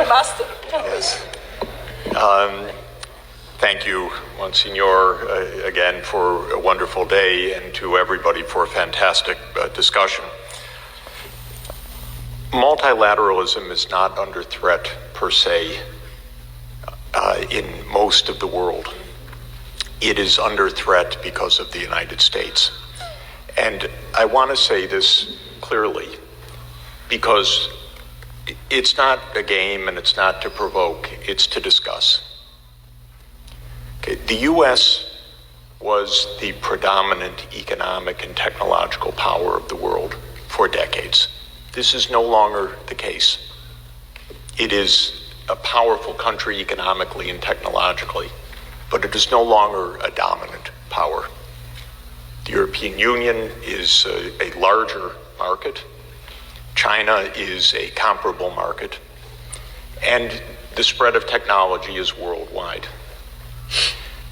Master. Yes. Thank you, Monsignor, again for a wonderful day, and to everybody for a fantastic discussion. Multilateralism is not under threat per se in most of the world. It is under threat because of the United States. And I want to say this clearly, because it's not a game and it's not to provoke, it's to discuss. Okay, the U.S. was the predominant economic and technological power of the world for decades. This is no longer the case. It is a powerful country economically and technologically, but it is no longer a dominant power. The European Union is a larger market. China is a comparable market. And the spread of technology is worldwide.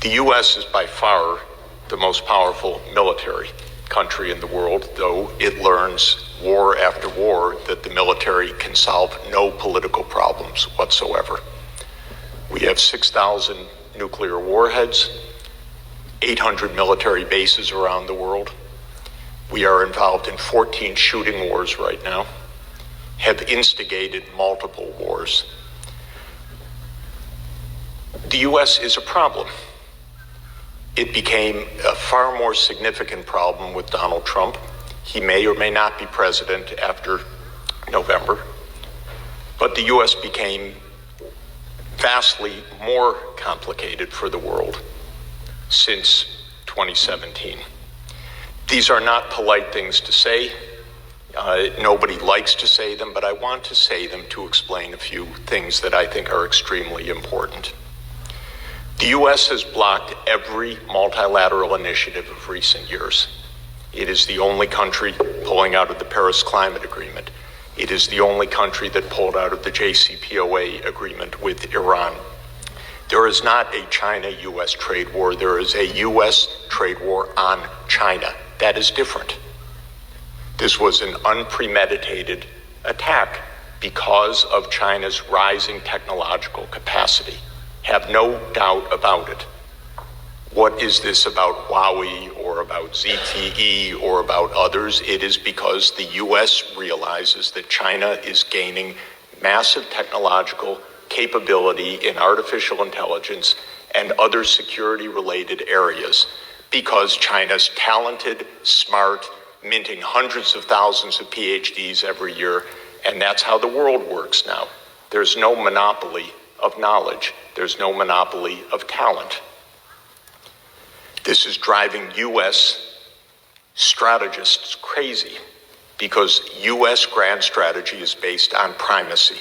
The U.S. is by far the most powerful military country in the world, though it learns war after war that the military can solve no political problems whatsoever. We have 6,000 nuclear warheads, 800 military bases around the world. We are involved in 14 shooting wars right now, have instigated multiple wars. The U.S. is a problem. It became a far more significant problem with Donald Trump. He may or may not be president after November, but the U.S. became vastly more complicated for the world since 2017. These are not polite things to say. Nobody likes to say them, but I want to say them to explain a few things that I think are extremely important. The U.S. has blocked every multilateral initiative of recent years. It is the only country pulling out of the Paris Climate Agreement. It is the only country that pulled out of the JCPOA agreement with Iran. There is not a China-U.S. trade war. There is a U.S. trade war on China. That is different. This was an unpremeditated attack because of China's rising technological capacity. Have no doubt about it. What is this about Huawei or about ZTE or about others? It is because the U.S. realizes that China is gaining massive technological capability in artificial intelligence and other security-related areas because China's talented, smart, minting hundreds of thousands of PhDs every year, and that's how the world works now. There's no monopoly of knowledge. There's no monopoly of talent. This is driving U.S. strategists crazy because U.S. grand strategy is based on primacy.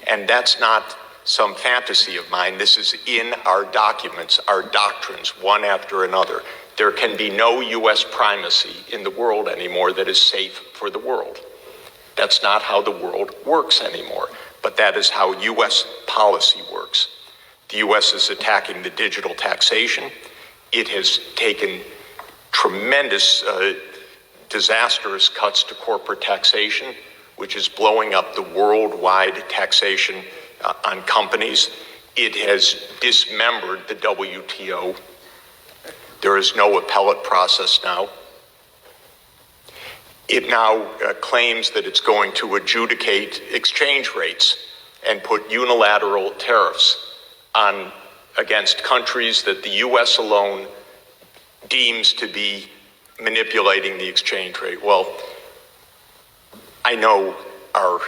And that's not some fantasy of mine. This is in our documents, our doctrines, one after another. There can be no U.S. primacy in the world anymore that is safe for the world. That's not how the world works anymore, but that is how U.S. policy works. The U.S. is attacking the digital taxation. It has taken tremendous, disastrous cuts to corporate taxation, which is blowing up the worldwide taxation on companies. It has dismembered the WTO. There is no appellate process now. It now claims that it's going to adjudicate exchange rates and put unilateral tariffs on against countries that the U.S. alone deems to be manipulating the exchange rate. Well, I know our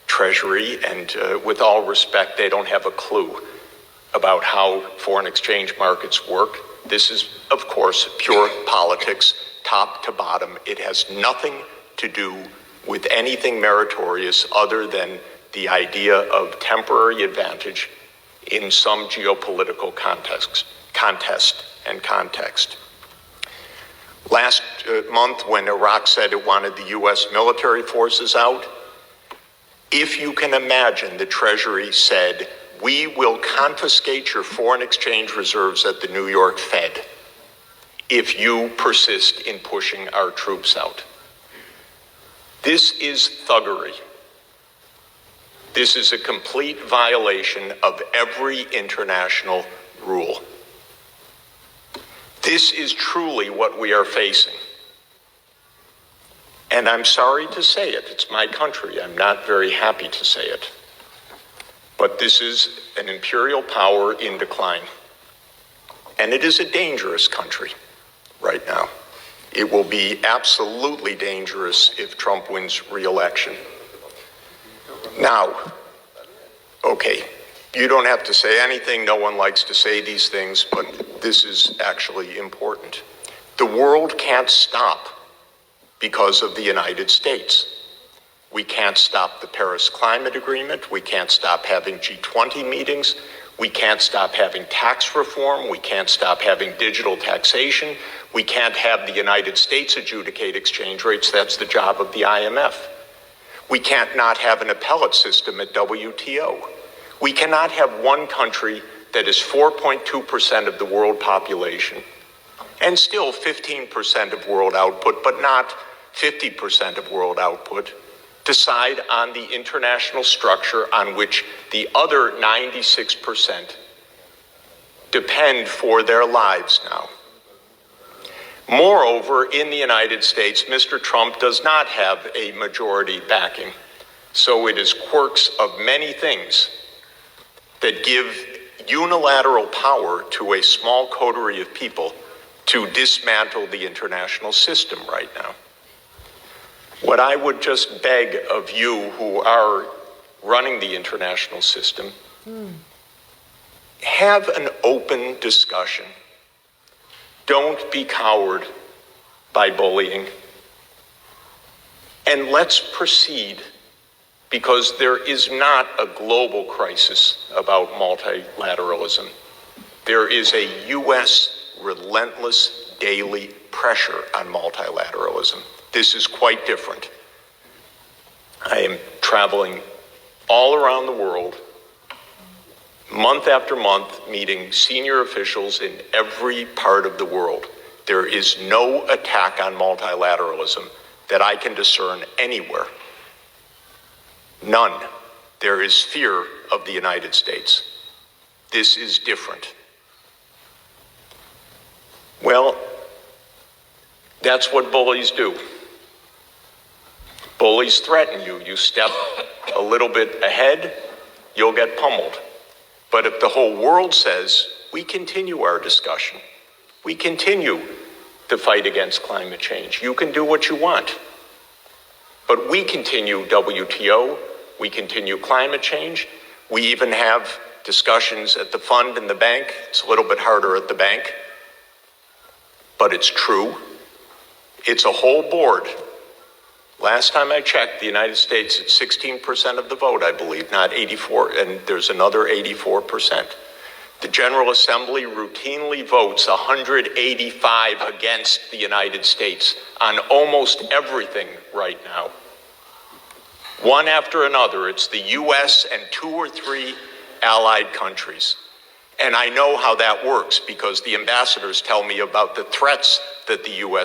Treasury, and with all respect, they don't have a clue about how foreign exchange markets work. This is, of course, pure politics, top to bottom. It has nothing to do with anything meritorious other than the idea of temporary advantage in some geopolitical contest and context. Last month, when Iraq said it wanted the U.S. military forces out, if you can imagine, the Treasury said, we will confiscate your foreign exchange reserves at the New York Fed if you persist in pushing our troops out. This is thuggery. This is a complete violation of every international rule. This is truly what we are facing. And I'm sorry to say it. It's my country. I'm not very happy to say it. But this is an imperial power in decline. And it is a dangerous country right now. It will be absolutely dangerous if Trump wins re-election. Now, okay, you don't have to say anything. No one likes to say these things, but this is actually important. The world can't stop because of the United States. We can't stop the Paris Climate Agreement. We can't stop having G20 meetings. We can't stop having tax reform. We can't stop having digital taxation. We can't have the United States adjudicate exchange rates. That's the job of the IMF. We can't not have an appellate system at WTO. We cannot have one country that is 4.2% of the world population and still 15% of world output, but not 50% of world output, decide on the international structure on which the other 96% depend for their lives now. Moreover, in the United States, Mr. Trump does not have a majority backing. So it is quirks of many things that give unilateral power to a small coterie of people to dismantle the international system right now. What I would just beg of you who are running the international system, have an open discussion. Don't be cowed by bullying. And let's proceed, because there is not a global crisis about multilateralism. There is a U.S. relentless daily pressure on multilateralism. This is quite different. I am traveling all around the world, month after month, meeting senior officials in every part of the world. There is no attack on multilateralism that I can discern anywhere. None. There is fear of the United States. This is different. Well, that's what bullies do. Bullies threaten you. You step a little bit ahead, you'll get pummeled. But if the whole world says, we continue our discussion, we continue the fight against climate change, you can do what you want. But we continue WTO, we continue climate change, we even have discussions at the fund and the bank. It's a little bit harder at the bank, but it's true. It's a whole board. Last time I checked, the United States, it's 16% of the vote, I believe, not 84, and there's another 84%. The General Assembly routinely votes 185 against the United States on almost everything right now. One after another, it's the US and 2 or 3 allied countries. And I know how that works because the ambassadors tell me about the threats that the US